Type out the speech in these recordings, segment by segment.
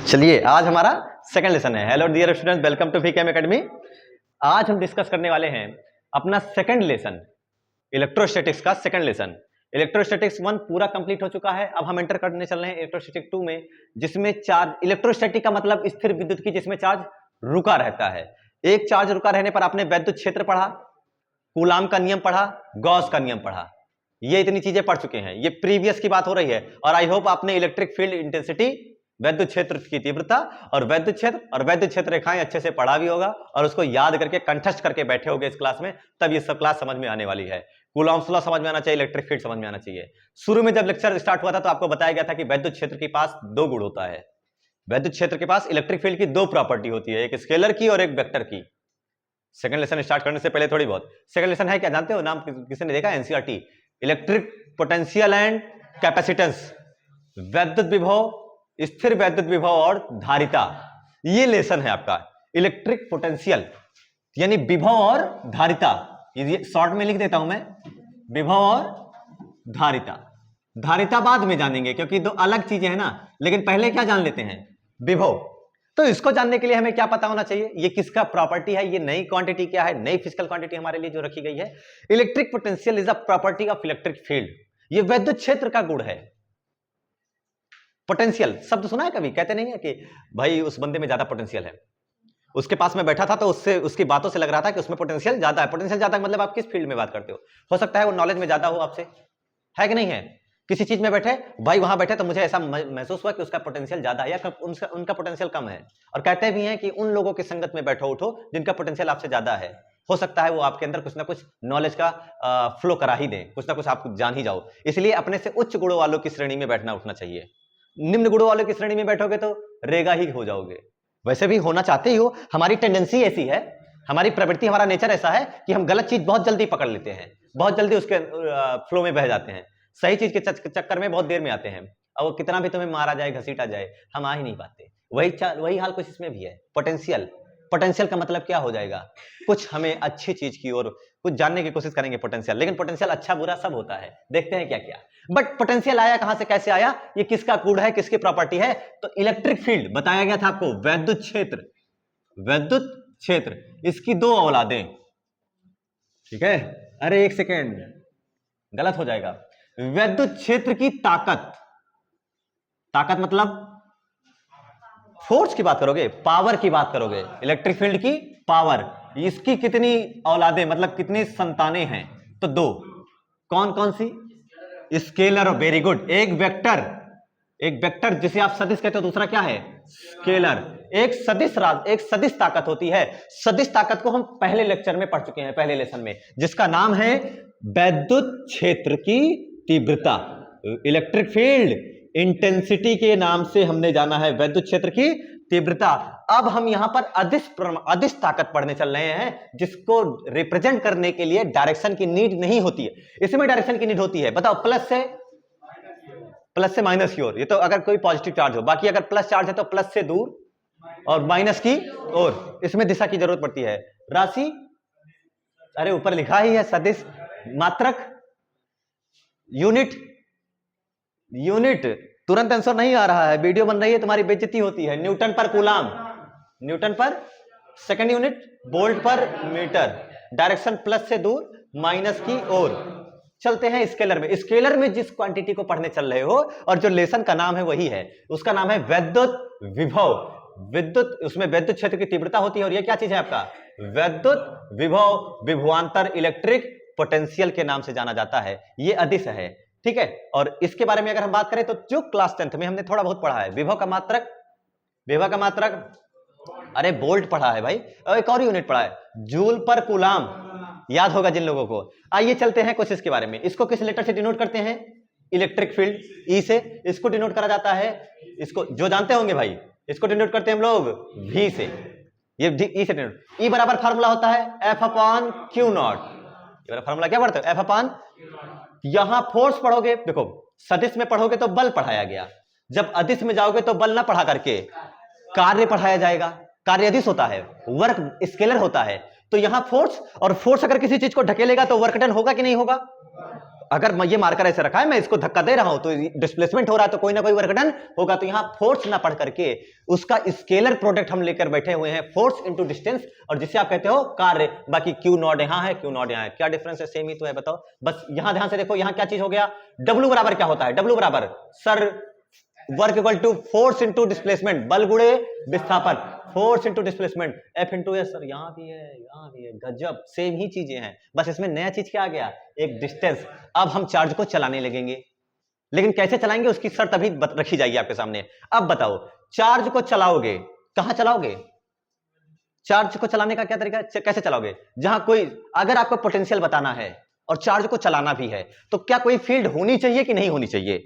चलिए आज हमारा सेकंड लेसन है। Hello dear students, welcome to VKM academy. आज हम डिस्कस करने वाले हैं अपना सेकंड लेसन, इलेक्ट्रोस्टैटिक्स का सेकंड लेसन। इलेक्ट्रोस्टैटिक्स 1 पूरा कंप्लीट हो चुका है। अब हम एंटर करने चल रहे हैं इलेक्ट्रोस्टैटिक 2 में, जिसमें चार्ज, इलेक्ट्रोस्टैटिक का मतलब स्थिर विद्युत की, जिसमें चार्ज रुका रहता है। एक चार्ज रुका रहने पर आपने वैद्युत क्षेत्र पढ़ा, कूलाम का नियम पढ़ा, गॉस का नियम पढ़ा, ये इतनी चीजें पढ़ चुके हैं। ये प्रीवियस की बात हो रही है और आई होप आपने इलेक्ट्रिक फील्ड इंटेंसिटी, वैद्युत क्षेत्र की तीव्रता और वैद्युत क्षेत्र रेखाएं अच्छे से पढ़ा भी होगा और उसको याद करके कंठस्थ करके बैठे होगे इस क्लास में, तब ये सब क्लास समझ में आने वाली है। कूलॉम्स लॉ समझ में आना चाहिए, इलेक्ट्रिक फील्ड समझ में आना चाहिए। शुरू में जब लेक्चर स्टार्ट हुआ था तो आपको बताया गया था कि वैद्युत क्षेत्र के पास दो गुण होता है। वैद्युत क्षेत्र के पास इलेक्ट्रिक फील्ड की दो प्रॉपर्टी होती है, एक स्केलर की और एक वेक्टर की। सेकंड लेसन स्टार्ट करने से पहले थोड़ी बहुत, सेकंड लेसन है क्या जानते हो? नाम किसी ने देखा? NCERT, electric potential and capacitance, वैद्युत विभव, स्थिर वैद्युत विभव और धारिता। ये लेसन है आपका इलेक्ट्रिक पोटेंशियल, यानी विभव और धारिता। ये शॉर्ट में लिख देता हूं मैं, विभव और धारिता। धारिता बाद में जानेंगे क्योंकि दो अलग चीजें हैं ना, लेकिन पहले क्या जान लेते हैं? विभव। तो इसको जानने के लिए हमें क्या पता होना चाहिए? ये किसका प्रॉपर्टी है? ये नई क्वांटिटी क्या है? नई फिजिकल क्वांटिटी हमारे लिए जो रखी गई है। Electric potential is a property of electric field. ये वैद्युत क्षेत्र का गुण है। पोटेंशियल शब्द सुना है कभी? कहते नहीं है कि भाई उस बंदे में ज्यादा पोटेंशियल है, उसके पास में बैठा था तो उससे, उसकी बातों से लग रहा था कि उसमें पोटेंशियल ज्यादा है। पोटेंशियल ज्यादा मतलब आप किस फील्ड में बात करते हो सकता है वो नॉलेज में ज्यादा हो आपसे, है कि नहीं है? किसी चीज में बैठे भाई, वहां बैठे तो मुझे ऐसा महसूस हुआ कि उसका पोटेंशियल ज्यादा है या उनका पोटेंशियल कम है। और कहते भी हैं कि उन लोगों की संगत में बैठो उठो जिनका पोटेंशियल आपसे ज्यादा है। हो सकता है वो आपके अंदर कुछ ना कुछ नॉलेज का फ्लो करा ही दें, कुछ ना कुछ आप जान ही जाओ। इसलिए अपने से उच्च गुणों वालों की श्रेणी में बैठना उठना चाहिए। निम्न गुणों वालों की श्रेणी में बैठोगे तो रेगा ही हो जाओगे। वैसे भी होना चाहते ही हो, हमारी टेंडेंसी ऐसी है, हमारी प्रवृत्ति, हमारा नेचर ऐसा है कि हम गलत चीज बहुत जल्दी पकड़ लेते हैं, बहुत जल्दी उसके फ्लो में बह जाते हैं। सही चीज के चक्कर में बहुत देर में आते हैं और वो कितना भी तुम्हें मारा जाए, घसीटा जाए, हम आ ही नहीं पाते। वही हाल कुछ इसमें भी है। पोटेंशियल का मतलब क्या हो जाएगा? कुछ हमें अच्छी चीज की और कुछ जानने की कोशिश करेंगे पोटेंशियल, लेकिन पोटेंशियल अच्छा बुरा सब होता है, देखते हैं क्या क्या। बट पोटेंशियल आया कहां से, कैसे आया, ये किसका गुण है, किसकी प्रॉपर्टी है? तो इलेक्ट्रिक फील्ड बताया गया था आपको, वैद्युत क्षेत्र, इसकी दो औलादें। ठीक है, अरे एक सेकेंड, गलत हो जाएगा। वैद्युत क्षेत्र की ताकत मतलब फोर्स की बात करोगे, पावर की बात करोगे, इलेक्ट्रिक फील्ड की पावर, इसकी कितनी औलादें मतलब कितनी संतानें हैं? तो दो। कौन कौन सी? स्केलर और वेरी गुड। एक वेक्टर जिसे आप सदिश कहते हो, दूसरा क्या है? स्केलर। एक सदिश ताकत होती है। सदिश ताकत को हम पहले लेक्चर में पढ़ चुके हैं, पहले लेसन में, जिसका नाम है वैद्युत क्षेत्र की तीव्रता। इलेक्ट्रिक फील्ड इंटेंसिटी के नाम से हमने जाना है वैद्युत क्षेत्र की तीव्रता। अब हम यहां पर अदिश ताकत पढ़ने चल रहे हैं, जिसको रिप्रेजेंट करने के लिए डायरेक्शन की नीड नहीं होती है। इसमें डायरेक्शन की नीड होती है, बताओ, प्लस से माइनस की ओर। ये तो अगर कोई पॉजिटिव चार्ज हो, बाकी अगर प्लस चार्ज है तो प्लस से दूर और माइनस की ओर, इसमें दिशा की जरूरत पड़ती है। राशि, अरे ऊपर लिखा ही है, सदिश, मात्रक, यूनिट। तुरंत आंसर नहीं आ रहा है, वीडियो बन रही है, तुम्हारी बेइज्जती होती है। न्यूटन पर कूलाम, न्यूटन पर सेकंड यूनिट, वोल्ट पर मीटर। डायरेक्शन प्लस से दूर, माइनस की ओर। चलते हैं स्केलर में जिस क्वांटिटी को पढ़ने चल रहे हो और जो लेसन का नाम है वही है, उसका नाम है वैद्युत विभव। उसमें वैद्युत क्षेत्र की तीव्रता होती है और यह क्या चीज है आपका? वैद्युत विभव, विभवांतर इलेक्ट्रिक पोटेंशियल के नाम से जाना जाता है। यह अदिश है, ठीक है। और इसके बारे में अगर हम बात करें तो जो क्लास 10th में हमने थोड़ा बहुत पढ़ा है, विभव का मात्रक, अरे वोल्ट पढ़ा है भाई, और एक और यूनिट पढ़ा है, जूल पर कूलाम, याद होगा जिन लोगों को। आइए चलते हैं कुछ इसके बारे में। इसको किस लेटर से डिनोट करते हैं? इलेक्ट्रिक फील्ड, ई से। इसको डिनोट करा जाता है, इसको जो जानते होंगे भाई, इसको डिनोट करते हैं हम लोग वी से। ये ई से डिनोट। ई बराबर फार्मूला होता है F/Q0। फार्मूला क्या पढ़ते हो? F/। यहां फोर्स पढ़ोगे, देखो सदिश में पढ़ोगे तो बल पढ़ाया गया, जब अदिश में जाओगे तो बल ना पढ़ा करके कार्य पढ़ाया जाएगा। कार्य अदिश होता है, वर्क स्केलर होता है। तो यहां फोर्स, और फोर्स अगर किसी चीज को ढकेलेगा तो वर्क डन होगा कि नहीं होगा? अगर मैं ये मार्कर ऐसे रखा है, मैं इसको धक्का दे रहा हूं तो डिस्प्लेसमेंट हो रहा है, तो कोई ना कोई वर्क डन होगा। तो यहां फोर्स ना पढ़ करके उसका स्केलर प्रोडक्ट हम लेकर बैठे हुए हैं, फोर्स इनटू डिस्टेंस, और जिसे आप कहते हो कार्य। बाकी क्यू नॉट यहां है, क्यू नॉट यहां है, क्या डिफरेंस है? सेम ही तो है, बताओ। बस यहां ध्यान से देखो, यहां क्या चीज हो गया, डब्ल्यू बराबर क्या होता है? डब्ल्यू बराबर sir work equal to force into displacement, बल गुणे विस्थापन, force into displacement, F into S. Sir यहां भी है, यहां भी है, गजब, सेम ही चीजें हैं, बस इसमें नया चीज क्या आ गया, एक डिस्टेंस। अब हम चार्ज को चलाने लगेंगे, लेकिन कैसे चलाएंगे उसकी शर्त अभी रखी जाएगी आपके सामने। अब बताओ, चार्ज को चलाओगे कहां चलाओगे? चार्ज को चलाने का क्या तरीका, कैसे चलाओगे? जहां कोई, अगर आपको पोटेंशियल बताना है और चार्ज को चलाना भी है, तो क्या कोई फील्ड होनी चाहिए कि नहीं होनी चाहिए?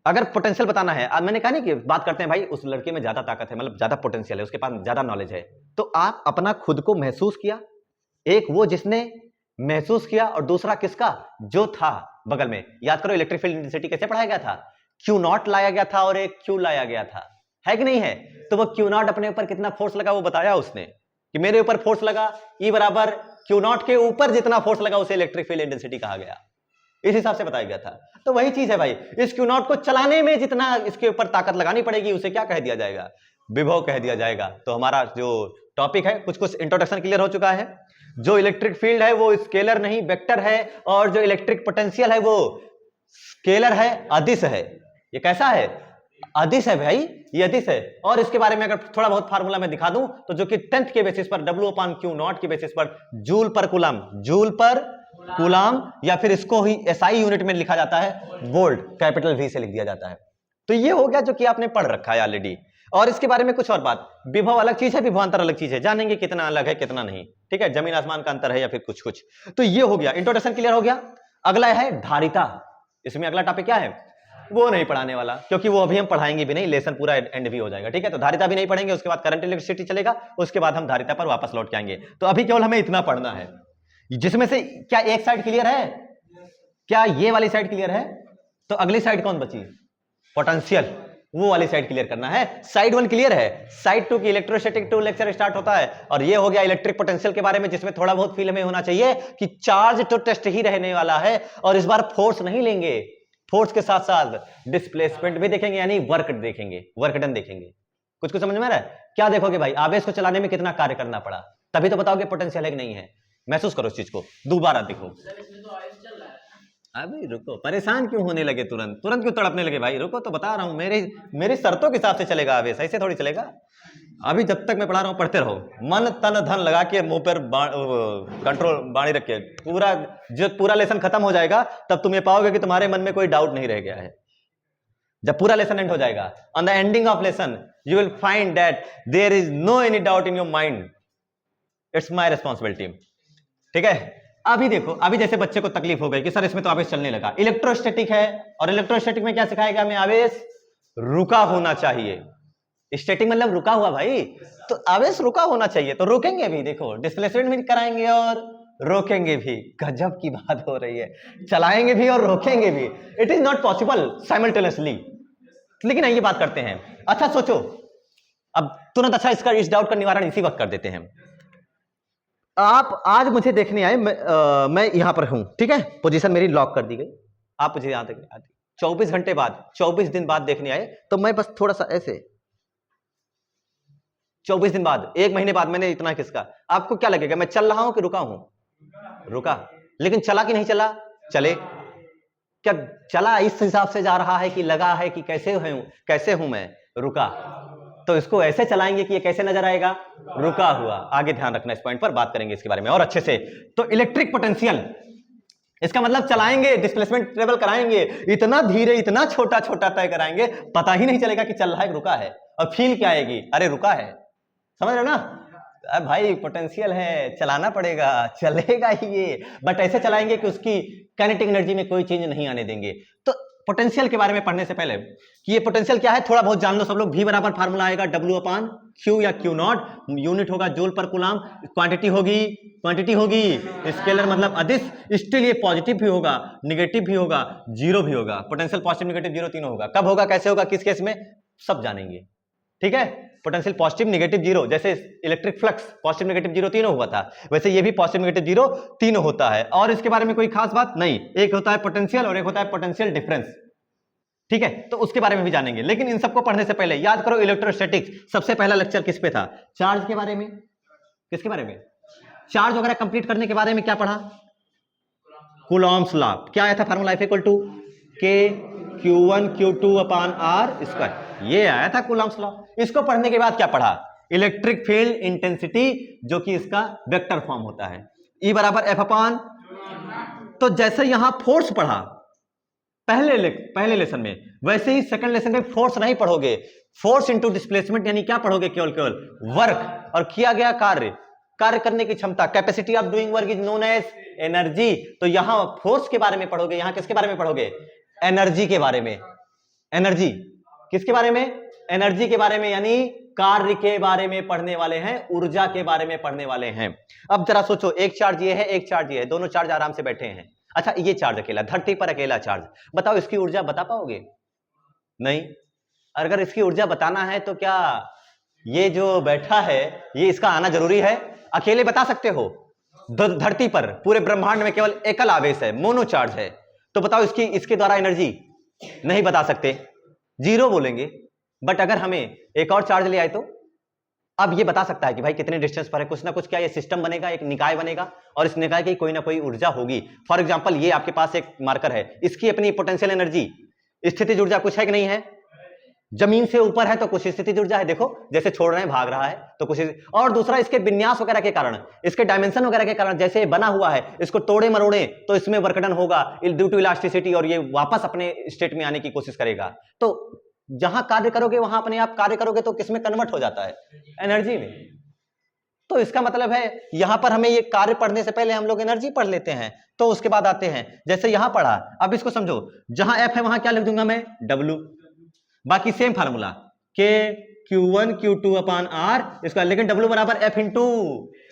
अगर पोटेंशियल बताना है, मैंने कहा नहीं कि बात करते हैं भाई उस लड़के में ज्यादा ताकत है, मतलब ज्यादा पोटेंशियल है, उसके पास ज्यादा नॉलेज है, तो आप अपना खुद को महसूस किया, एक वो जिसने महसूस किया और दूसरा किसका, जो था बगल में। याद करो इलेक्ट्रिक फील्ड इंटेंसिटी कैसे पढ़ाया गया था, क्यू नॉट लाया गया था और एक क्यू लाया गया था, है कि नहीं है? तो वो क्यू नॉट अपने ऊपर कितना फोर्स लगा वो बताया उसने, कि मेरे ऊपर फोर्स लगा ई बराबर क्यू नॉट के ऊपर जितना फोर्स लगा उसे इलेक्ट्रिक फील्ड इंटेंसिटी कहा गया, इस हिसाब से बताया गया था। तो वही चीज है भाई, इस क्यू नॉट को चलाने में जितना इसके ऊपर ताकत लगानी पड़ेगी उसे क्या कह दिया जाएगा, विभव कह दिया जाएगा। तो हमारा जो टॉपिक है, कुछ कुछ इंट्रोडक्शन क्लियर हो चुका है। जो इलेक्ट्रिक फील्ड है वो स्केलर नहीं वेक्टर है, और जो इलेक्ट्रिक पोटेंशियल है वो स्केलर है, अदिश है। ये कैसा है, अदिश है भाई, ये अदिश है। और इसके बारे में अगर थोड़ा बहुत फार्मूला में दिखा दूं तो जो कि 10th के बेसिस पर W अपान क्यू नॉट के बेसिस पर जूल पर कूलम, जूल पर कूलम, या फिर इसको ही SI यूनिट में लिखा जाता है, वोल्ट, कैपिटल V से लिख दिया जाता है। तो ये हो गया जो कि आपने पढ़ रखा है ऑलरेडी। और इसके बारे में कुछ और बात, विभव अलग चीज है, विभवांतर अलग चीज है, जानेंगे कितना अलग है कितना नहीं, ठीक है, जमीन आसमान का अंतर है या फिर कुछ कुछ। तो ये हो गया, इंट्रोडक्शन क्लियर हो गया। अगला है धारिता, इसमें अगला टॉपिक क्या है, वो नहीं पढ़ाने वाला, क्योंकि वो अभी हम पढ़ाएंगे भी नहीं, लेसन पूरा एंड भी हो जाएगा, ठीक है। तो धारिता भी नहीं पढ़ेंगे, उसके बाद करंट इलेक्ट्रिसिटी चलेगा, उसके बाद हम धारिता पर वापस लौट के आएंगे। तो अभी केवल हमें इतना पढ़ना है, जिसमें से क्या एक साइड क्लियर है, क्या ये वाली साइड क्लियर है? तो अगली साइड कौन बची, पोटेंशियल, वो वाली साइड क्लियर करना है। साइड 1 क्लियर है, साइड 2 की इलेक्ट्रोस्टैटिक 2 लेक्चर स्टार्ट होता है, और ये हो गया इलेक्ट्रिक पोटेंशियल के बारे में, जिसमें थोड़ा बहुत फील हमें होना चाहिए कि चार्ज तो टेस्ट ही रहने वाला है, और इस बार फोर्स नहीं लेंगे, फोर्स के साथ साथ डिस्प्लेसमेंट भी देखेंगे, यानी वर्क देखेंगे, वर्क डन देखेंगे। कुछ कुछ समझ में आ रहा है? क्या देखोगे भाई, आवेश को चलाने में कितना कार्य करना पड़ा, तभी तो बताओगे पोटेंशियल है कि नहीं है। महसूस करो इस चीज को, दोबारा देखो। अभी रुको, परेशान क्यों होने लगे, तुरंत तुरंत क्यों तड़पने लगे भाई, रुको तो बता रहा हूं, मेरी शर्तों के हिसाब से चलेगा आवेश, ऐसे थोड़ी चलेगा। अभी जब तक मैं पढ़ा रहा हूं पढ़ते रहो, मन तन धन लगा के मुंह पर कंट्रोल बाणी रखे, पूरा जब पूरा लेसन खत्म हो जाएगा तब तुम ये पाओगे कि तुम्हारे मन में कोई डाउट नहीं रह गया है। जब पूरा लेसन एंड हो जाएगा, on the ending of lesson you will find that there is no any doubt in your mind, it's my responsibility, ठीक है। अभी देखो, अभी जैसे बच्चे को तकलीफ हो गई कि सर इसमें तो आवेश चलने लगा, इलेक्ट्रोस्टैटिक है, और इलेक्ट्रोस्टैटिक में क्या सिखाया गया हमें, आवेश रुका होना चाहिए। स्टैटिक मतलब रुका हुआ भाई, तो आवेश रुका होना चाहिए, तो रोकेंगे भी, देखो डिस्प्लेसमेंट भी कराएंगे और रोकेंगे भी, गजब की बात हो रही है, चलाएंगे भी और रोकेंगे भी, it is not possible simultaneously. लेकिन ये बात करते हैं, अच्छा सोचो अब तुरंत, अच्छा इसका इस डाउट का निवारण इसी वक्त कर देते हैं। आप आज मुझे देखने आए, मैं यहां पर हूं, ठीक है, पोजीशन मेरी लॉक कर दी गई, आप मुझे यहां तक 24 घंटे बाद, 24 दिन बाद देखने आए, तो मैं बस थोड़ा सा ऐसे 24 दिन बाद, 1 महीने बाद मैंने इतना खिसका, आपको क्या लगेगा, मैं चल रहा हूं कि रुका हूं? रुका। लेकिन चला कि नहीं चला? चले। क्या चला इस हिसाब से जा रहा है कि लगा है कि कैसे हूं मैं? रुका। तो इसको ऐसे चलाएंगे कि ये कैसे नजर आएगा, रुका हुआ। आगे ध्यान रखना, इस पॉइंट पर बात करेंगे इसके बारे में और अच्छे से। तो इलेक्ट्रिक पोटेंशियल, इसका मतलब चलाएंगे, डिस्प्लेसमेंट ट्रेवल कराएंगे, इतना धीरे, इतना छोटा छोटा तय कराएंगे, पता ही नहीं चलेगा कि चल रहा है कि रुका है, और फील क्या आएगी, अरे रुका है, समझ रहे हो ना? अब भाई पोटेंशियल है, चलाना पड़ेगा, चलेगा ही ये, बट ऐसे चलाएंगे कि उसकी काइनेटिक एनर्जी में कोई चेंज नहीं आने देंगे। तो पोटेंशियल के बारे में पढ़ने से पहले कि ये पोटेंशियल क्या है थोड़ा बहुत जान लो सब लोग। V बराबर फार्मूला आएगा W अपान Q या Q नॉट, यूनिट होगा जूल पर कूलम, क्वांटिटी होगी स्केलर मतलब अदिश, स्टिल ये पॉजिटिव भी होगा, निगेटिव भी होगा, जीरो भी होगा, पोटेंशियल पॉजिटिव निगेटिव जीरो तीनों होगा। कब होगा, कैसे होगा, किस केस में, सब जानेंगे, ठीक है, पोटेंशियल पॉजिटिव नेगेटिव जीरो, जैसे electric flux positive negative zero तीनों हुआ था, वैसे ये भी पॉजिटिव नेगेटिव जीरो तीनों होता है। और इसके बारे में कोई खास बात नहीं, एक होता है पोटेंशियल और एक होता है पोटेंशियल डिफरेंस, ठीक है, तो उसके बारे में भी जानेंगे। लेकिन इन सबको पढ़ने से पहले याद करो इलेक्ट्रोस्टैटिक्स सबसे पहला लेक्चर किस पे था? चार्ज के बारे में। किसके बारे में? चार्ज वगैरह कंप्लीट करने के बारे में क्या पढ़ा? Coulomb's law. क्या आया था फार्मूला? F इक्वल टू के Q1 Q2 upon R square, ये आया था कूलॉम्स लॉ। इसको पढ़ने के बाद क्या पढ़ा? इलेक्ट्रिक फील्ड इंटेंसिटी, जो कि इसका वेक्टर फॉर्म होता है, E बराबर F अपॉन। तो जैसे यहां फोर्स पढ़ा पहले लेसन में, वैसे ही सेकंड लेसन में फोर्स नहीं पढ़ोगे, फोर्स इनटू डिस्प्लेसमेंट यानी क्या पढ़ोगे? केवल वर्क और किया गया कार्य करने की क्षमता, capacity of doing work is known as energy. तो यहां फोर्स के बारे में पढ़ोगे, यहां किसके बारे में पढ़ोगे? एनर्जी के बारे में। एनर्जी किसके बारे में? एनर्जी के बारे में, यानी कार्य के बारे में पढ़ने वाले हैं, ऊर्जा के बारे में पढ़ने वाले हैं। अब जरा सोचो, एक चार्ज ये है, एक चार्ज ये है, दोनों चार्ज आराम से बैठे हैं। अच्छा, ये चार्ज अकेला, धरती पर अकेला चार्ज, बताओ इसकी ऊर्जा बता पाओगे? नहीं। अगर इसकी ऊर्जा बताना है तो क्या ये जो बैठा है ये इसका आना जरूरी है? अकेले बता सकते हो? धरती पर पूरे ब्रह्मांड में केवल एकल आवेश है, मोनो चार्ज है, तो बताओ इसके द्वारा एनर्जी नहीं बता सकते, जीरो बोलेंगे। बट अगर हमें एक और चार्ज ले आए तो अब ये बता सकता है कि भाई कितने डिस्टेंस पर है, कुछ ना कुछ क्या ये सिस्टम बनेगा, एक निकाय बनेगा, और इस निकाय की कोई ना कोई ऊर्जा होगी। फॉर एग्जांपल ये आपके पास एक मार्कर है, इसकी अपनी पोटेंशियल एनर्जी, स्थितिज ऊर्जा कुछ है कि नहीं है? जमीन से ऊपर है तो कुछ स्थितिज ऊर्जा है, देखो जैसे छोड़ रहे हैं, भाग रहा है तो कुछ, और दूसरा इसके विन्यास वगैरह के कारण, इसके डायमेंशन वगैरह के कारण, जैसे बना हुआ है, इसको तोड़े मरोड़े तो इसमें वर्क डन होगा ड्यू टू इलास्टिसिटी, और ये वापस अपने स्टेट में आने की कोशिश करेगा। तो जहां कार्य करोगे वहां अपने आप कार्य करोगे तो किसमें कन्वर्ट हो जाता है? एनर्जी में। तो इसका मतलब है यहां पर हमें ये कार्य पढ़ने से पहले हम लोग एनर्जी पढ़ लेते हैं, तो उसके बाद आते हैं, जैसे यहां पढ़ा, अब इसको समझो, जहां F है वहां क्या लिख दूंगा मैं? W। बाकी सेम फार्मूला, के Q1 Q2 अपॉन R इसका, लेकिन W बराबर F इंटू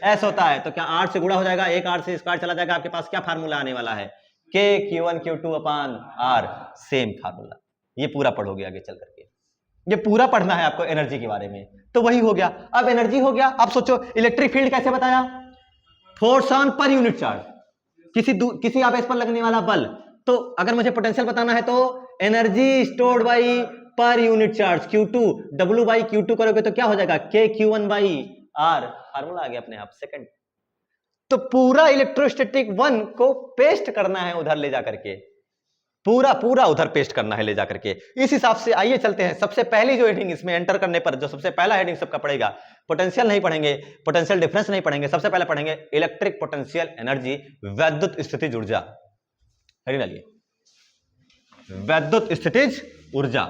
S होता है, तो क्या R से गुणा हो जाएगा, एक R से स्क्वायर चला जाएगा, आपके पास क्या फार्मूला आने वाला है? के Q1 Q2 upon R, same formula. ये पूरा पढ़ोगे आगे चल करके, ये पूरा पढ़ना है आपको एनर्जी के बारे में। तो वही हो गया, अब एनर्जी हो गया। अब सोचो इलेक्ट्रिक फील्ड कैसे बताया? Force on per unit charge, किसी आवेश पर लगने वाला बल। तो अगर मुझे पोटेंशियल बताना है तो energy stored by per unit charge Q2, W by Q2 करोगे तो क्या हो जाएगा? के Q1 बाई R, फार्मूला आ गया अपने आप, सेकंड। तो पूरा इलेक्ट्रोस्टैटिक 1 को पेस्ट करना है उधर ले जाकर के, पूरा उधर पेस्ट करना है ले जाकर के। इस हिसाब से आइए चलते हैं, सबसे पहली जो हेडिंग इसमें एंटर करने पर जो सबसे पहला हेडिंग सबका पड़ेगा, पोटेंशियल नहीं पढ़ेंगे, पोटेंशियल डिफरेंस नहीं पढ़ेंगे, सबसे पहले पढ़ेंगे इलेक्ट्रिक पोटेंशियल एनर्जी, वैद्युत स्थितिज ऊर्जा। हेडिंग डालिए, वैद्युत स्थितिज ऊर्जा,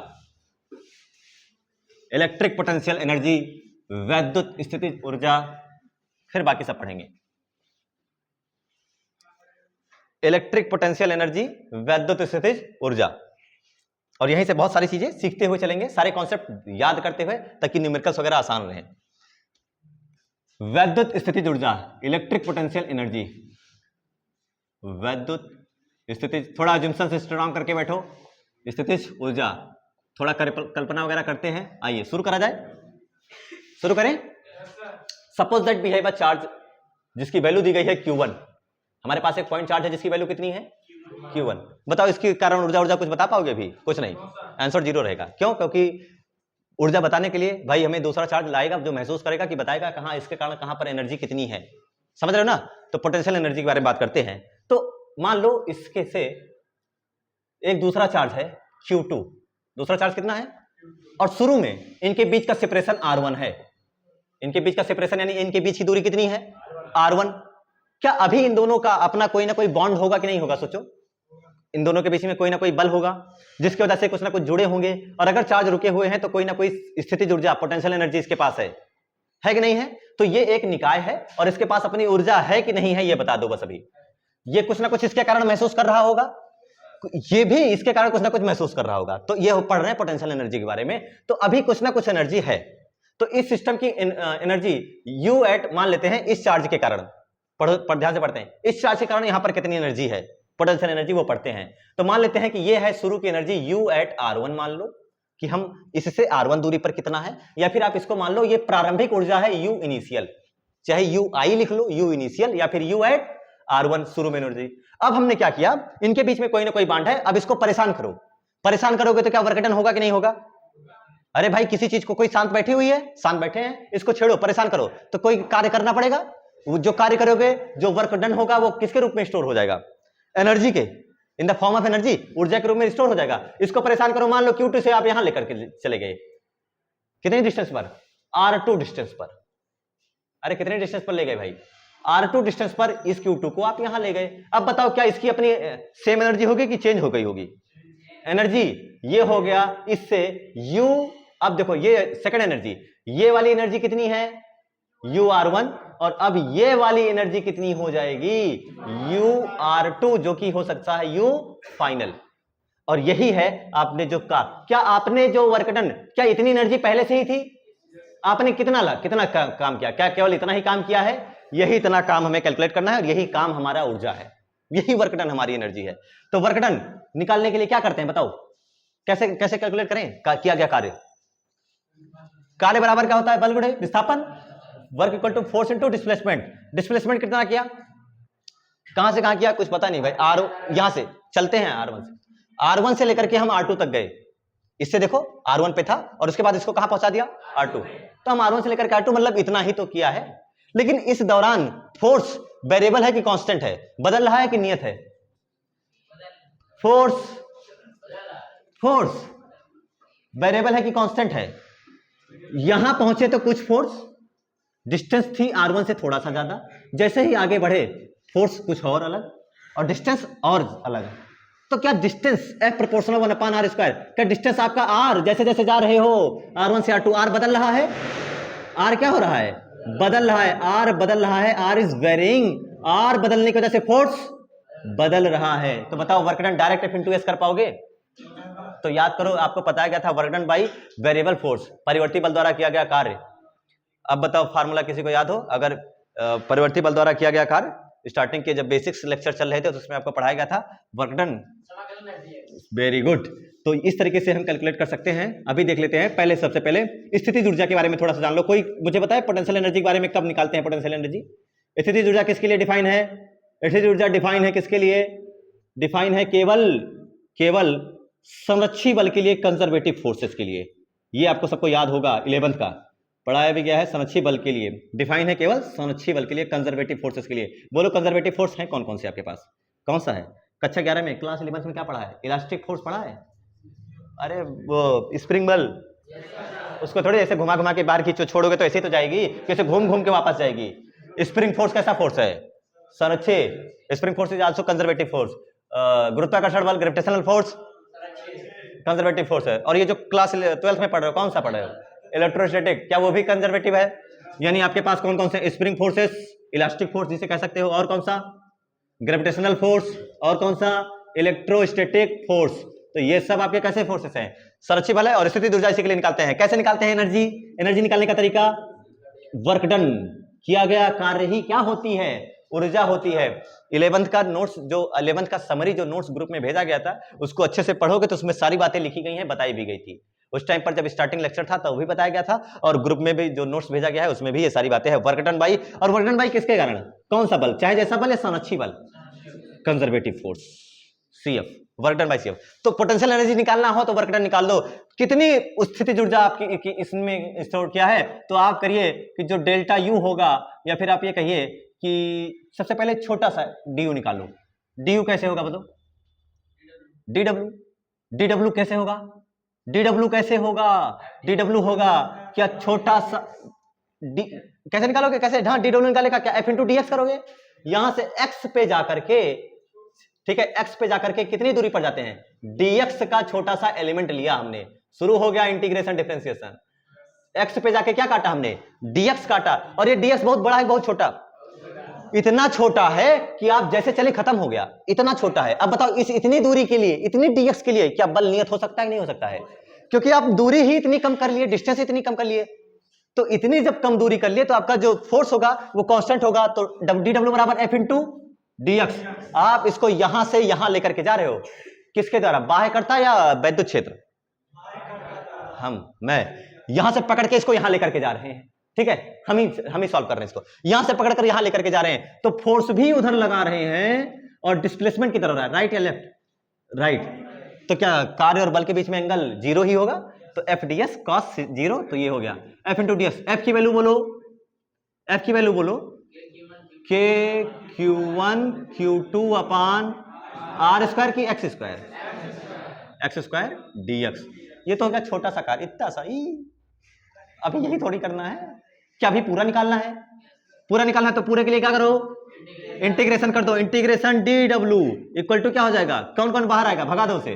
इलेक्ट्रिक पोटेंशियल एनर्जी, वैद्युत स्थितिज ऊर्जा, फिर बाकी सब पढ़ेंगे। इलेक्ट्रिक पोटेंशियल एनर्जी, वैद्युत स्थितिज ऊर्जा, और यहीं से बहुत सारी चीजें सीखते हुए चलेंगे, सारे कॉन्सेप्ट याद करते हुए, ताकि न्यूमेरिकल्स वगैरह आसान रहे। वैद्युत स्थितिज ऊर्जा, इलेक्ट्रिक पोटेंशियल एनर्जी, वैद्युत स्थितिज, थोड़ा अजम्पशन से स्ट्रांग करके बैठो, स्थितिज ऊर्जा, थोड़ा कल्पना वगैरह करते हैं। आइए शुरू करा जाए, शुरू करें। Suppose that we have a charge जिसकी वैल्यू दी गई है Q1, हमारे पास एक पॉइंट चार्ज है जिसकी वैल्यू कितनी है? Q1। बताओ इसके कारण ऊर्जा कुछ बता पाओगे? अभी कुछ नहीं, आंसर जीरो रहेगा। क्यों? क्योंकि ऊर्जा बताने के लिए भाई हमें दूसरा चार्ज लाएगा जो महसूस करेगा कि बताएगा कहां, इसके कारण कहां पर एनर्जी कितनी है, समझ रहे हो ना? तो पोटेंशियल एनर्जी के बारे में बात करते हैं। तो मान लो इसके से एक दूसरा चार्ज है Q2, दूसरा चार्ज कितना है? और शुरू में इनके बीच का सेपरेशन R1 है, इनके बीच का सेपरेशन यानी इनके बीच की दूरी कितनी है? R1। क्या अभी इन दोनों का अपना कोई ना कोई बॉन्ड होगा कि नहीं होगा? सोचो, इन दोनों के बीच में कोई ना कोई बल होगा जिसकी वजह से कुछ ना कुछ जुड़े होंगे, और अगर चार्ज रुके हुए हैं तो कोई ना कोई स्थितिज ऊर्जा, पोटेंशियल एनर्जी इसके पास है कि नहीं है? तो ये एक निकाय है और इसके पास अपनी ऊर्जा है कि नहीं है ये बता दो बस। अभी ये कुछ ना कुछ इसके कारण महसूस कर रहा होगा, ये भी इसके कारण कुछ ना कुछ महसूस कर रहा होगा। तो ये पढ़ रहे हैं पोटेंशियल एनर्जी के बारे में, तो अभी कुछ ना कुछ एनर्जी है। तो इस सिस्टम की एनर्जी U एट मान लेते हैं इस चार्ज के कारण, पर ध्यान से पढ़ते हैं, इस चार्ज के कारण यहां पर कितनी एनर्जी है, पोटेंशियल एनर्जी, वो पढ़ते हैं। तो मान लेते हैं कि ये है शुरू की एनर्जी U एट R1, मान लो कि हम इससे R1 दूरी पर कितना है, या फिर आप इसको मान लो ये प्रारंभिक ऊर्जा है U इनिशियल, चाहे U I लिख लो, U इनिशियल या फिर U एट R1 शुरू में एनर्जी। अब हमने क्या किया, इनके बीच में कोई ना कोई बांड है, अब इसको परेशान करो। परेशान करोगे तो क्या वर्क डन होगा कि नहीं होगा? अरे भाई किसी चीज को कोई शांत बैठी हुई है, शांत बैठे हैं, इसको छेड़ो, परेशान करो तो कोई कार्य करना पड़ेगा। वो जो कार्य करोगे, जो वर्क डन होगा वो किसके रूप में स्टोर हो जाएगा? एनर्जी के, in the form of energy, ऊर्जा के रूप में स्टोर हो जाएगा। इसको परेशान करो, मान लो Q2 से आप यहां लेकर के चले गए, कितने डिस्टेंस पर? R2 डिस्टेंस पर। अरे कितने डिस्टेंस पर ले गए भाई? R2 डिस्टेंस पर इस Q2 को आप यहां ले गए। अब बताओ क्या इसकी अपनी सेम एनर्जी होगी कि चेंज हो गई होगी? एनर्जी ये हो गया इससे U। अब देखो ये सेकंड एनर्जी, ये वाली एनर्जी कितनी है? UR1, और अब ये वाली एनर्जी कितनी हो जाएगी? UR2, जो कि हो सकता है U फाइनल। और यही है आपने जो कहा, क्या आपने जो वर्क डन, क्या इतनी एनर्जी पहले से ही थी? आपने कितना काम किया? क्या केवल इतना ही काम किया है? यही इतना काम हमें कैलकुलेट करना है, और यही काम हमारा ऊर्जा है, यही वर्क डन हमारी एनर्जी है। तो वर्क डन निकालने के लिए क्या करते हैं बताओ? कैसे कैसे कैलकुलेट करें? किया गया कार्य बराबर क्या होता है? बल गुणे विस्थापन, work equal to force into displacement. Displacement कितना किया? कहां से कहां किया? कुछ पता नहीं भाई। यहां से चलते हैं R1 से लेकर के हम R2 तक गए। इससे देखो R1 पे था और उसके बाद इसको कहां पहुंचा दिया? R2। तो हम R1 से लेकर के R2, मतलब इतना ही तो किया है। लेकिन इस दौरान फोर्स वेरिएबल है कि कांस्टेंट है? बदल रहा है कि नियत है? फोर्स वेरिएबल है कि कांस्टेंट है? यहां पहुंचे तो कुछ फोर्स, डिस्टेंस थी R1 से थोड़ा सा ज्यादा, जैसे ही आगे बढ़े फोर्स कुछ और अलग और डिस्टेंस और अलग। तो क्या distance F proportional 1/r square, क्या डिस्टेंस आपका R जैसे जैसे जा रहे हो R1 से R2, R बदल रहा है? R क्या हो रहा है? बदल रहा है। R बदल रहा है, R इज वेरिंग। R बदलने की वजह से फोर्स बदल रहा है। तो बताओ work done direct F into S कर पाओगे? तो याद करो, आपको बताया गया था work done by variable force, परिवर्ती बल द्वारा किया गया कार्य। अब बताओ फार्मूला किसी को याद हो? अगर परिवर्ती बल द्वारा किया गया कार्य, स्टार्टिंग के जब बेसिक्स लेक्चर चल रहे थे तो उसमें आपको पढ़ाया गया था वर्क डन। Very good. तो इस तरीके से हम कैलकुलेट कर सकते हैं। अभी देख लेते हैं, पहले सबसे पहले स्थितिज ऊर्जा के बारे में थोड़ा सा जान लो। कोई मुझे बताए पोटेंशियल एनर्जी के बारे में कब निकालते हैं पोटेंशियल एनर्जी? स्थितिज ऊर्जा किसके लिए डिफाइन है? स्थितिज ऊर्जा डिफाइन है किसके लिए? डिफाइन है केवल संरक्षी बल के लिए, कंजर्वेटिव फोर्सेस के लिए। ये आपको सबको याद होगा, 11th का पढ़ाया भी गया है। संरक्षी बल के लिए डिफाइन है, केवल संरक्षी बल के लिए, कंजर्वेटिव फोर्सेस के लिए। बोलो कंजर्वेटिव फोर्स है कौन कौन से आपके पास? कौन सा है? कक्षा 11 में, क्लास 11th में क्या पढ़ा है? इलास्टिक फोर्स पढ़ा है? अरे वो स्प्रिंग बल, उसको थोड़ी ऐसे घुमा घुमा के बाहर खींचो, छोड़ोगे तो ऐसे ही तो जाएगी, कैसे घूम घूम के वापस जाएगी। स्प्रिंग फोर्स कैसा फोर्स है? संरक्षी। Spring force is also conservative force. गुरुत्वाकर्षण बल, ग्रेविटेशनल फोर्स कंजर्वेटिव फोर्स है। और ये जो क्लास 12th में पढ़ रहे हो, कौन सा पढ़ रहे हो? इलेक्ट्रोस्टैटिक, क्या वो भी कंजर्वेटिव है? यानी आपके पास कौन कौन से? स्प्रिंग फोर्सेस, इलास्टिक फोर्स जिसे कह सकते हो, और कौन सा? ग्रेविटेशनल फोर्स, और कौन सा? Electrostatic force. तो ये सब आपके कैसे फोर्सेस हैं? संरक्षी बल है। और स्थितिज ऊर्जा इसी के लिए निकालते हैं। कैसे निकालते हैं एनर्जी निकालने का तरीका? वर्क डन, किया गया कार्य ही क्या होती है? ऊर्जा होती है। 11th का नोट्स, जो 11th का समरी जो नोट्स ग्रुप में भेजा गया था, उसको अच्छे से पढ़ोगे तो उसमें सारी बातें लिखी गई हैं, बताई भी गई थी। उस टाइम पर जब स्टार्टिंग लेक्चर था तब भी बताया गया था, और ग्रुप में भी जो नोट्स भेजा गया है उसमें भी ये सारी बातें हैं। वर्क डन बाई, और वर्क डन बाई किसके कारण? कौन सा बल, चाहे जैसा बल या संरक्षी बल, conservative force, CF, work done by CF। तो पोटेंशियल एनर्जी निकालना हो तो वर्क डन निकाल दो। कितनी स्थितिज ऊर्जा आपकी इसमें स्टोर किया है? तो आप करिए कि जो डेल्टा U होगा, या फिर आप ये कहिए कि सबसे पहले छोटा सा DU निकालो। DU कैसे होगा बताओ? DW कैसे होगा? DW होगा क्या? छोटा सा कैसे निकालोगे? कैसे? हाँ, DW निकालेगा क्या? F इंटू DX करोगे। यहां से X पे जाकर के, ठीक है, X पे जाकर के कितनी दूरी पर जाते हैं? DX का छोटा सा एलिमेंट लिया हमने, शुरू हो गया इंटीग्रेशन डिफरेंशिएशन। X पे जाके क्या काटा हमने? DX काटा। और ये DX बहुत बड़ा है, बहुत छोटा? इतना छोटा है कि आप जैसे चले खत्म हो गया, इतना छोटा है। अब बताओ इस इतनी दूरी के लिए, इतनी DX के लिए क्या बल नियत हो सकता है कि नहीं हो सकता है? क्योंकि आप दूरी ही इतनी कम कर लिए, डिस्टेंस इतनी कम कर लिए। तो इतनी जब कम दूरी कर लिए तो आपका जो फोर्स होगा वो कांस्टेंट होगा। तो DW बराबर F इंटू DX। आप इसको यहां से यहां लेकर के जा रहे हो, किसके द्वारा? बाह्यकर्ता या वैद्युत क्षेत्र? मैं यहां से पकड़ के इसको यहां लेकर के जा रहे हैं, ठीक है, हम ही सॉल्व कर रहे हैं इसको, यहां से पकड़ कर यहां लेकर के जा रहे हैं, तो फोर्स भी उधर लगा रहे हैं और डिस्प्लेसमेंट किधर हो रहा है, राइट या लेफ्ट, राइट। तो क्या कार्य और बल के बीच में एंगल जीरो ही होगा, तो F D S cos zero, तो ये हो गया F into D S. F की वैल्यू बोलो, एफ की वैल्यू बोलो, K Q one Q two upon R square की एक्स स्क्वायर डी एक्स। ये तो हो गया छोटा सा कार्य, इतना सा ही। अभी यही थोड़ी करना है, क्या अभी पूरा निकालना है, पूरा निकालना है तो पूरे के लिए क्या करो, इंटीग्रेशन कर दो, integration D W equal to क्या हो जाएगा, कौन कौन बाहर आएगा, भगा दो उसे,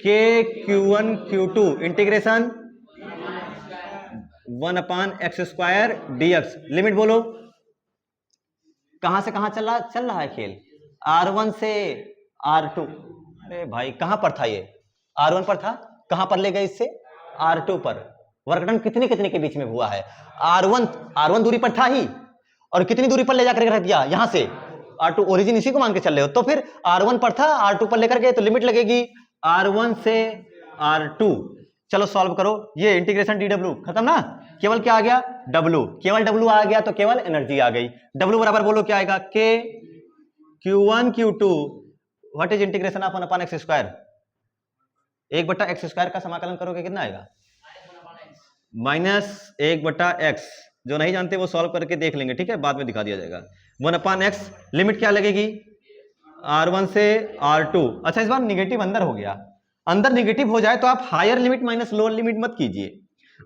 K Q one Q two integration 1/x² dx। Limit बोलो, कहां से कहां चल रहा है खेल, R1 से R2। अरे भाई कहां पर था ये, R1 पर था, कहां पर ले गए इससे, R2 पर। वर्क डन कितने कितने के बीच में हुआ है, R1 दूरी पर था ही, और कितनी दूरी पर ले जाकर रख दिया, यहां से R2, ओरिजिन इसी को मान के चल रहे हो, तो फिर R1 पर था, R2 पर लेकर गए, तो लिमिट लगेगी R1 से R2। चलो सॉल्व करो, ये इंटीग्रेशन डी डब्ल्यू खत्म ना, केवल क्या आ गया, डब्ल्यू, केवल डब्ल्यू आ गया तो केवल एनर्जी आ गई। डब्ल्यू बराबर बोलो क्या आएगा, K Q one Q two what is integration of 1/x², 1/x² का समाकलन करोगे कितना आएगा, -1/x। जो नहीं जानते वो सॉल्व करके देख लेंगे, ठीक है, बाद में दिखा दिया जाएगा। 1/x लिमिट क्या लगेगी, R1 से R2। अच्छा इस बार निगेटिव अंदर हो गया, अंदर निगेटिव हो जाए तो आप higher limit minus lower limit मत कीजिए,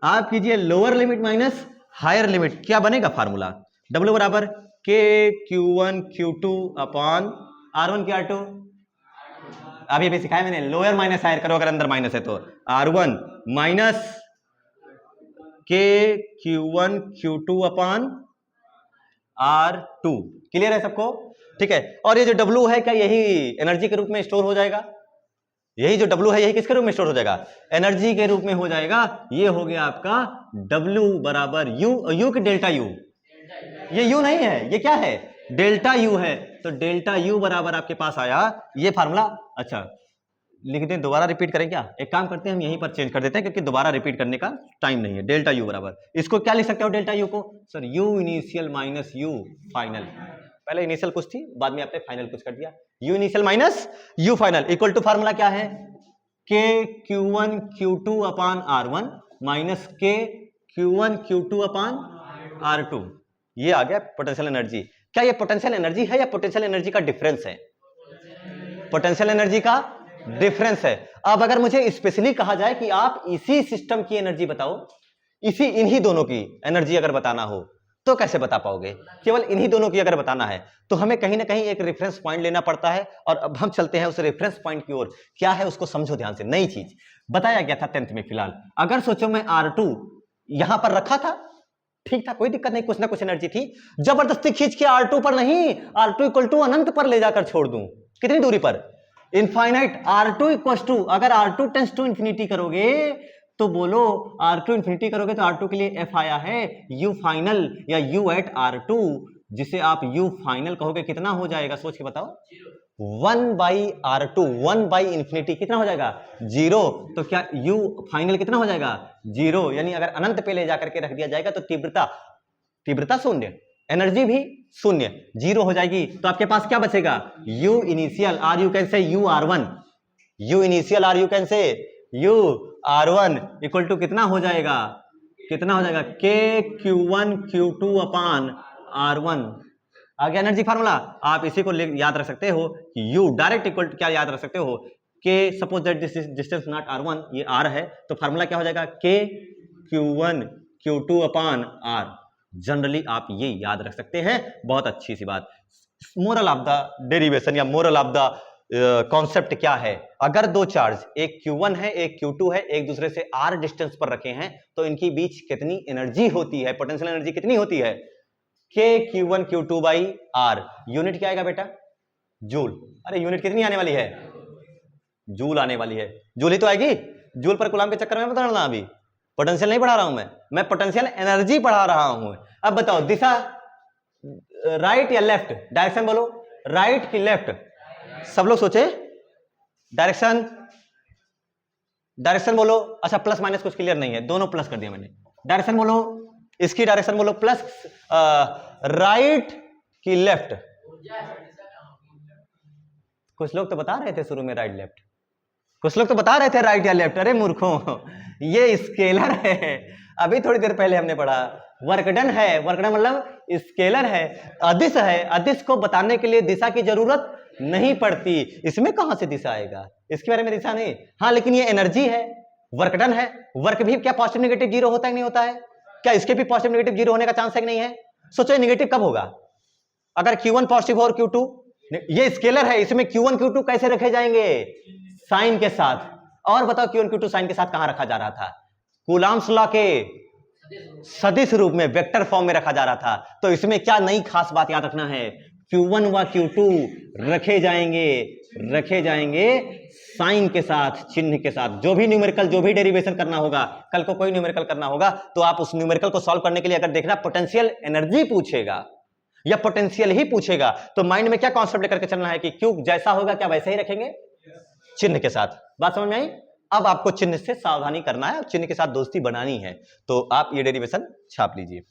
आप कीजिए lower limit minus higher limit. क्या बनेगा फार्मूला, W बराबर K Q one Q two upon R1 की R2। अभी अभी सिखाया मैंने, लोअर माइनस हायर करो, अगर अंदर माइनस है तो R1 minus K Q one Q two upon R2। Clear है सबको, ठीक है। और ये जो W है क्या यही एनर्जी के रूप में स्टोर हो जाएगा, यही जो W है यही किसके रूप में स्टोर हो जाएगा, एनर्जी के रूप में हो जाएगा। ये हो गया आपका W बराबर U की डेल्टा U, ये U नहीं है, ये क्या है, डेल्टा U है, तो डेल्टा U बराबर आपके पास आया ये फार्मूला। अच्छा लिख दें, दोबारा रिपीट करें क्या, एक काम करते हैं हम यहीं पर चेंज कर देते हैं क्योंकि दोबारा रिपीट करने का टाइम नहीं है। डेल्टा U बराबर, इसको क्या लिख सकते हो डेल्टा U को, sir U initial minus U final, पहले इनिशियल कुछ थी बाद में आपने फाइनल कुछ कर दिया, U initial minus U final equal to formula क्या है, K Q one Q two upon R1 minus K Q one Q two upon R2। ये आ गया पोटेंशियल एनर्जी। क्या ये पोटेंशियल एनर्जी है या पोटेंशियल एनर्जी का डिफरेंस है, पोटेंशियल एनर्जी का डिफरेंस है। अब अगर मुझे स्पेशली कहा जाए कि आप इसी सिस्टम की एनर्जी बताओ, इन्हीं दोनों की एनर्जी अगर बताना हो तो कैसे बता पाओगे, केवल इन्हीं दोनों की अगर बताना है तो हमें कहीं ना कहीं एक रेफरेंस पॉइंट लेना पड़ता है। और अब हम चलते हैं उस रेफरेंस पॉइंट की ओर, क्या है उसको समझो ध्यान से। नई चीज बताया गया था 10th में, फिलहाल अगर सोचो मैं R2 यहां पर रखा था, ठीक था, कोई दिक्कत नहीं, कुछ ना कुछ एनर्जी थी, जबरदस्ती खींच के R2 पर नहीं, R2 इक्वल टू अनंत पर ले जाकर छोड़ दूं, कितनी दूरी पर, इनफाइनाइट। R2 इक्वल टू, अगर R2 टेंड्स टू इंफिनिटी करोगे तो बोलो R2 इंफिनिटी करोगे तो R2 के लिए F आया है U फाइनल या U एट R2, जिसे आप U फाइनल कहोगे कितना हो जाएगा, सोच के बताओ, 1/R2, 1/इंफिनिटी कितना हो जाएगा, 0। तो क्या U फाइनल कितना हो जाएगा, 0। यानी अगर अनंत पे ले जाकर के रख दिया जाएगा तो तीव्रता शून्य, एनर्जी भी शून्य, 0 हो जाएगी। तो आपके पास क्या बचेगा, U initial, or you can say U R1, U initial or you can say U R1 equal to कितना हो जाएगा, K Q one Q two upon R1। आ गया एनर्जी फार्मूला। आप इसी को याद रख सकते हो कि U डायरेक्ट इक्वल टू क्या याद रख सकते हो, के suppose that this is distance not R1, ये R है, तो फार्मूला क्या हो जाएगा, K Q one Q two अपान R। जनरली आप ये याद रख सकते हैं, बहुत अच्छी सी बात। मोरल ऑफ द डेरिवेशन या मोरल ऑफ द कॉन्सेप्ट क्या है, अगर दो चार्ज, एक Q1 है एक Q2 है, एक दूसरे से R डिस्टेंस पर रखे हैं तो इनके बीच कितनी एनर्जी होती है, पोटेंशियल एनर्जी कितनी होती है, के Q1 Q2 by R। Unit क्या आएगा बेटा, जूल। अरे यूनिट कितनी आने वाली है, जूल आने वाली है, जूल ही तो आएगी, जूल पर कूलम के चक्कर में बता रहा, अभी पोटेंशियल नहीं पढ़ा रहा हूं मैं पोटेंशियल एनर्जी पढ़ा रहा हूं। अब बताओ दिशा राइट या लेफ्ट, डायरेक्शन बोलो, राइट की लेफ्ट, सब लोग सोचे डायरेक्शन, डायरेक्शन बोलो, अच्छा प्लस माइनस कुछ क्लियर नहीं है, दोनों प्लस कर दिया मैंने। डायरेक्शन बोलो, इसकी डायरेक्शन बोलो प्लस राइट की लेफ्ट। कुछ लोग तो बता रहे थे शुरू में राइट लेफ्ट, कुछ लोग तो बता रहे थे राइट या लेफ्ट। अरे मूर्खों, ये स्केलर है, अभी थोड़ी देर पहले हमने पढ़ा। वर्क डन है, वर्क डन मतलब स्केलर है। अदिश है, अदिश को बताने के लिए दिशा की जरूरत नहीं पड़ती। इसमें कहां से दिशा आएगा, इसके बारे में दिशा नहीं। हाँ लेकिन ये एनर्जी है, वर्क डन है। वर्क भी क्या पॉजिटिव नेगेटिव जीरो होता है नहीं होता है? क्या इसके भी पॉजिटिव नेगेटिव जीरो होने का चांस है कि नहीं है? सोचो नेगेटिव कब होगा, अगर Q1 पॉजिटिव हो और Q2, ये स्केलर है, इसमें Q1 Q2 कैसे रखे जाएंगे? साइन के साथ। और बताओ Q1 Q2 साइन के साथ कहां रखा जा रहा था? कूलॉम्स लॉ के सदिश रूप में, वेक्टर फॉर्म में रखा जा रहा था। तो इसमें क्या नई खास बात याद रखना है, Q1 व Q2 रखे जाएंगे साइन के साथ, चिन्ह के साथ। जो भी न्यूमेरिकल, जो भी डेरिवेशन करना होगा, कल को कोई न्यूमेरिकल करना होगा, तो आप उस न्यूमेरिकल को सॉल्व करने के लिए अगर देखना पोटेंशियल एनर्जी पूछेगा या पोटेंशियल ही पूछेगा, तो माइंड में क्या कॉन्सेप्ट लेकर के चलना है कि क्यू जैसा होगा क्या वैसे ही रखेंगे, चिन्ह के साथ। बात समझ में आई? अब आपको चिन्ह से सावधानी करना है, चिन्ह के साथ दोस्ती बनानी है, तो आप ये डेरिवेशन छाप लीजिए।